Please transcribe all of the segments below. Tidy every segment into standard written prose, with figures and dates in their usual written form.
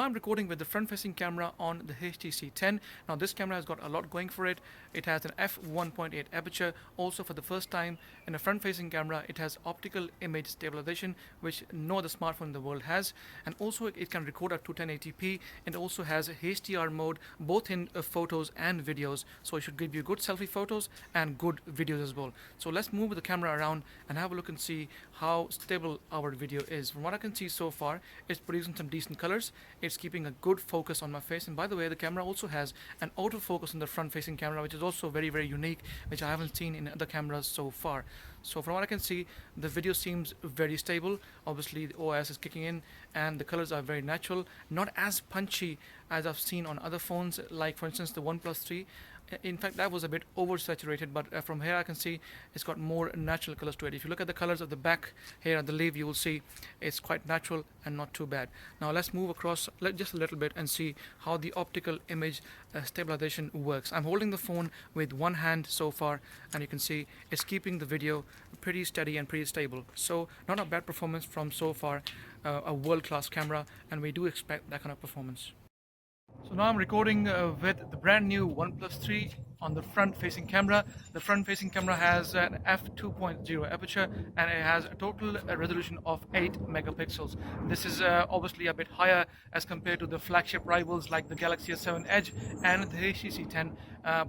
I'm recording with the front-facing camera on the HTC 10. Now this camera has got a lot going for it. It has an f1.8 aperture. Also, for the first time in a front-facing camera, it has optical image stabilization, which no other smartphone in the world has. And also it can record up to 1080p. It also has a HDR mode, both in photos and videos. So it should give you good selfie photos and good videos as well. So let's move the camera around and have a look and see how stable our video is. From what I can see so far, it's producing some decent colors. It's keeping a good focus on my face. And by the way, the camera also has an autofocus on the front-facing camera, which is also very, very unique, which I haven't seen in other cameras so far. So from what I can see, the video seems very stable. Obviously, the OIS is kicking in, and the colors are very natural, not as punchy as I've seen on other phones, like for instance the OnePlus 3. In fact, that was a bit oversaturated, but from here I can see it's got more natural colors to it. If you look at the colors of the back here at the leaf, you will see it's quite natural and not too bad. Now let's move across just a little bit and see how the optical image stabilization works. I'm holding the phone with one hand so far, and you can see it's keeping the video pretty steady and pretty stable. So not a bad performance from so far, a world-class camera, and we do expect that kind of performance. So now I'm recording with the brand new OnePlus 3 on the front-facing camera. The front-facing camera has an f2.0 aperture, and it has a total resolution of 8 megapixels. This is obviously a bit higher as compared to the flagship rivals like the Galaxy S7 Edge and the HTC 10.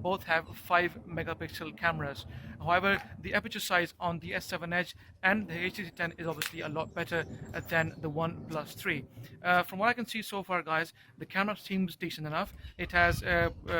Both have 5 megapixel cameras. However, the aperture size on the S7 Edge and the HTC 10 is obviously a lot better than the OnePlus 3. From what I can see so far, guys, the camera seems decent enough. It has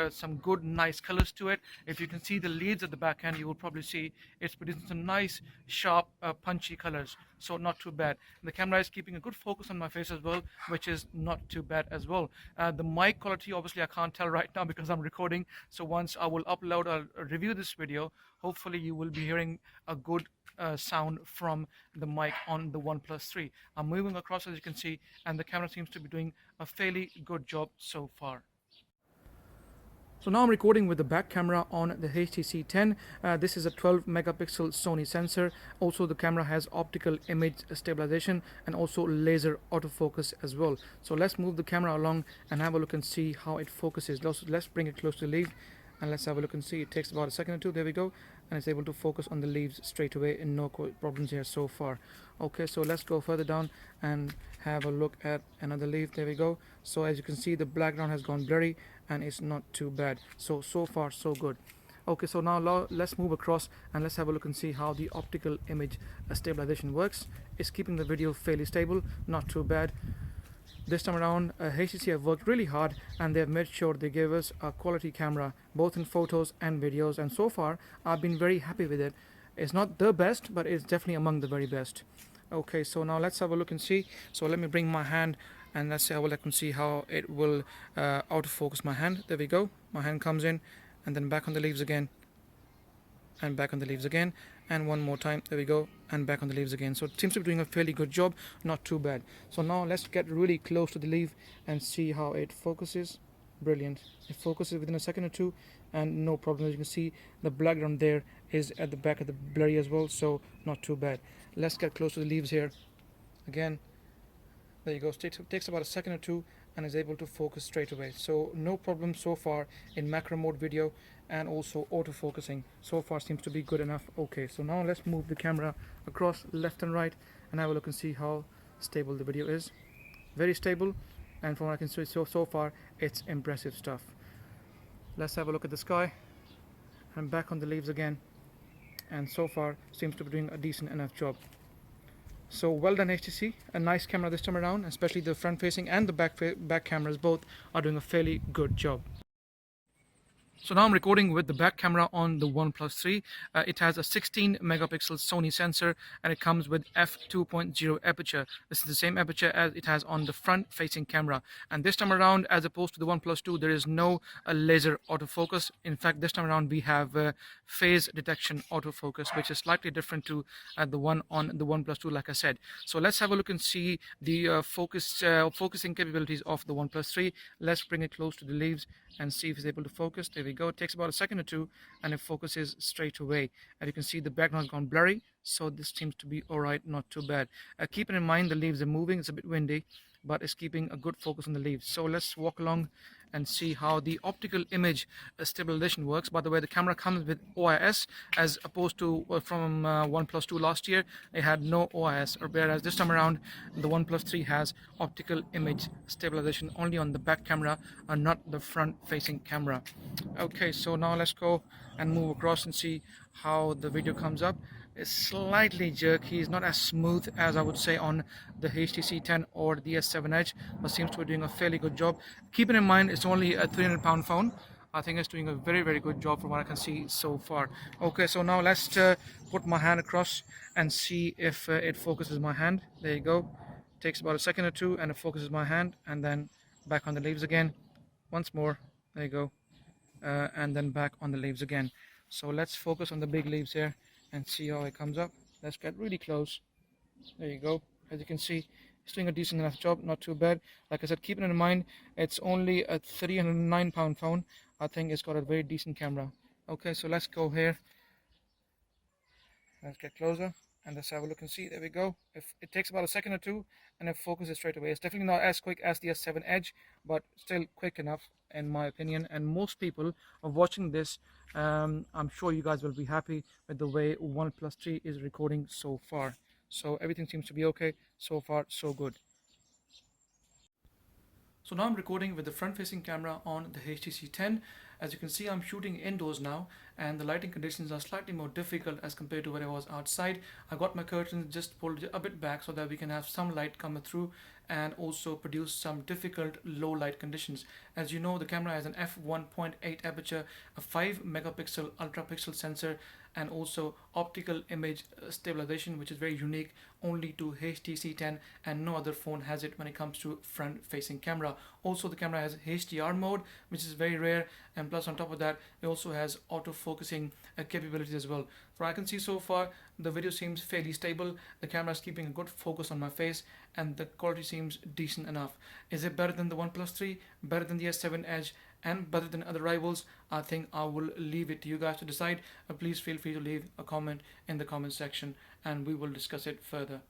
some good, nice colors to it. If you can see the leads at the back end, you will probably see it's producing some nice, sharp, punchy colors. So not too bad. The camera is keeping a good focus on my face as well, which is not too bad as well. The mic quality, obviously I can't tell right now because I'm recording. So once I will upload or review this video, hopefully you will be hearing a good sound from the mic on the OnePlus 3. I'm moving across, as you can see, and the camera seems to be doing a fairly good job so far. So now I'm recording with the back camera on the HTC 10. This is a 12 megapixel Sony sensor. Also, the camera has optical image stabilization and also laser autofocus as well. So let's move the camera along and have a look and see how it focuses. Let's bring it close to the leaf and let's have a look and see. It takes about a second or two. There we go. And it's able to focus on the leaves straight away, and no problems here so far. Okay, so let's go further down and have a look at another leaf. There we go. So as you can see, the background has gone blurry and it's not too bad. So far so good. Okay, so now let's move across and let's have a look and see how the optical image stabilization works. It's keeping the video fairly stable, not too bad. This time around, HTC have worked really hard, and they have made sure they gave us a quality camera, both in photos and videos, and so far I've been very happy with it. It's not the best, but it's definitely among the very best. Okay, so now let's have a look and see. So let me bring my hand and let's have a look and see how it will autofocus my hand. There we go. My hand comes in and then back on the leaves again, and back on the leaves again, and one more time. There we go, and back on the leaves again. So it seems to be doing a fairly good job, not too bad. So now let's get really close to the leaf and see how it focuses. Brilliant. It focuses within a second or two and no problem. As you can see, the background there is at the back of the blurry as well, so not too bad. Let's get close to the leaves here again. There you go. Takes about a second or two and is able to focus straight away. So no problem so far in macro mode video, and also autofocusing so far seems to be good enough. Okay, so now let's move the camera across left and right and have a look and see how stable the video is. Very stable, and from what I can see so far, it's impressive stuff. Let's have a look at the sky and back on the leaves again, and so far seems to be doing a decent enough job. So well done, HTC. A nice camera this time around, especially the front facing and the back cameras both are doing a fairly good job. So now I'm recording with the back camera on the OnePlus 3. It has a 16 megapixel Sony sensor, and it comes with f2.0 aperture. This is the same aperture as it has on the front facing camera. And this time around, as opposed to the OnePlus 2, there is no laser autofocus. In fact, this time around we have phase detection autofocus, which is slightly different to the one on the OnePlus 2, like I said. So let's have a look and see the focusing capabilities of the OnePlus 3. Let's bring it close to the leaves and see if it's able to focus. There we go. It takes about a second or two and it focuses straight away. And you can see the background has gone blurry, so this seems to be alright, not too bad. Keeping in mind the leaves are moving, it's a bit windy, but it's keeping a good focus on the leaves. So let's walk along and see how the optical image stabilization works. By the way, the camera comes with OIS, as opposed to from OnePlus 2 last year. It had no OIS, or whereas this time around the OnePlus 3 has optical image stabilization only on the back camera and not the front facing camera. Okay, so now let's go and move across and see how the video comes up. It's slightly jerky, it's not as smooth as I would say on the HTC 10 or the S7 Edge, but seems to be doing a fairly good job. Keeping in mind it's only a £300 phone, I think it's doing a very good job from what I can see so far. Okay, so now let's put my hand across and see if it focuses my hand. There you go. Takes about a second or two and it focuses my hand, and then back on the leaves again. Once more, there you go. And then back on the leaves again. So let's focus on the big leaves here and see how it comes up. Let's get really close. There you go. As you can see, it's doing a decent enough job, not too bad. Like I said, keeping in mind it's only a £309 phone. I think it's got a very decent camera. Okay, so let's go here. Let's get closer and let's have a look and see. There we go. If it takes about a second or two and it focuses straight away. It's definitely not as quick as the S7 Edge, but still quick enough in my opinion. And most people are watching this. I'm sure you guys will be happy with the way OnePlus 3 is recording so far. So everything seems to be okay. So far, so good. So now I'm recording with the front-facing camera on the HTC 10. As you can see, I'm shooting indoors now, and the lighting conditions are slightly more difficult as compared to when I was outside. I got my curtains just pulled a bit back so that we can have some light coming through and also produce some difficult low light conditions. As you know, the camera has an f1.8 aperture, a 5 megapixel ultra pixel sensor, and also optical image stabilization, which is very unique only to HTC 10, and no other phone has it when it comes to front facing camera. Also, the camera has HDR mode, which is very rare, and plus on top of that it also has auto-focusing capabilities as well. From what I can see so far, the video seems fairly stable. The camera is keeping a good focus on my face and the quality seems decent enough. Is it better than the OnePlus 3, better than the S7 Edge, and better than other rivals? I think I will leave it to you guys to decide. Please feel free to leave a comment in the comment section and we will discuss it further.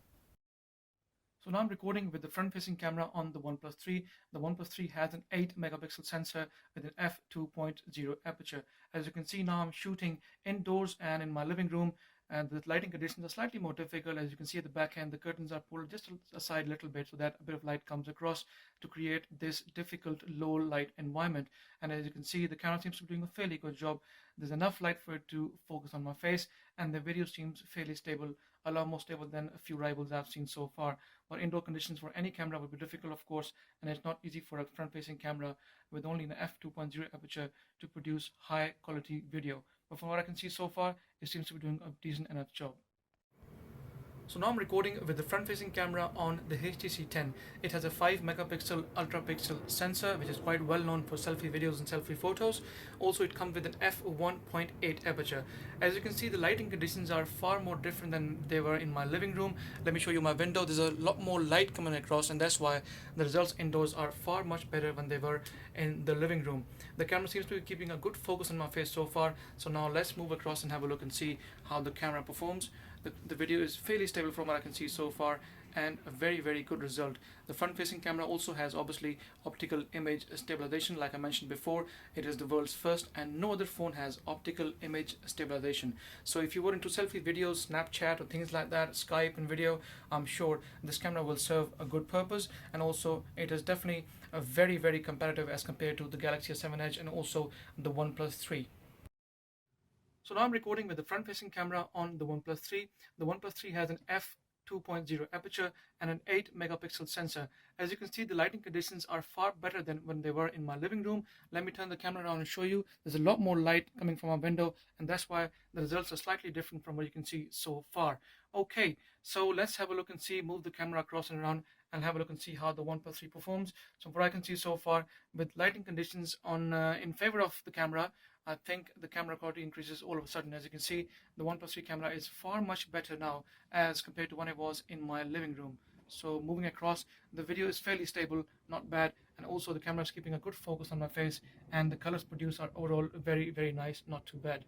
So now I'm recording with the front-facing camera on the OnePlus 3. The OnePlus 3 has an 8 megapixel sensor with an f2.0 aperture. As you can see, now I'm shooting indoors and in my living room, and the lighting conditions are slightly more difficult. As you can see at the back end, the curtains are pulled just aside a little bit so that a bit of light comes across to create this difficult low light environment. And as you can see, the camera seems to be doing a fairly good job. There's enough light for it to focus on my face, and the video seems fairly stable, a lot more stable than a few rivals I've seen so far. But indoor conditions for any camera would be difficult, of course, and it's not easy for a front-facing camera with only an f2.0 aperture to produce high quality video. But from what I can see so far, it seems to be doing a decent enough job. So now I'm recording with the front-facing camera on the HTC 10. It has a 5 megapixel ultra pixel sensor, which is quite well known for selfie videos and selfie photos. Also, it comes with an f1.8 aperture. As you can see, the lighting conditions are far more different than they were in my living room. Let me show you my window. There's a lot more light coming across, and that's why the results indoors are far much better than they were in the living room. The camera seems to be keeping a good focus on my face so far. So now let's move across and have a look and see how the camera performs. The video is fairly stable from what I can see so far, and a very good result. The front facing camera also has obviously optical image stabilization. Like I mentioned before, it is the world's first, and no other phone has optical image stabilization. So if you were into selfie videos, Snapchat or things like that, Skype and video, I'm sure this camera will serve a good purpose. And also it is definitely a very competitive as compared to the Galaxy S7 Edge and also the OnePlus 3. So now I'm recording with the front-facing camera on the OnePlus 3. The OnePlus 3 has an f2.0 aperture and an 8 megapixel sensor. As you can see, the lighting conditions are far better than when they were in my living room. Let me turn the camera around and show you. There's a lot more light coming from our window, and that's why the results are slightly different from what you can see so far. Okay, so let's have a look and see, move the camera across and around and have a look and see how the OnePlus 3 performs. So what I can see so far, with lighting conditions on in favor of the camera, I think the camera quality increases all of a sudden. As you can see, the OnePlus 3 camera is far much better now as compared to when it was in my living room. So moving across, the video is fairly stable, not bad, and also the camera is keeping a good focus on my face, and the colors produced are overall very nice, not too bad.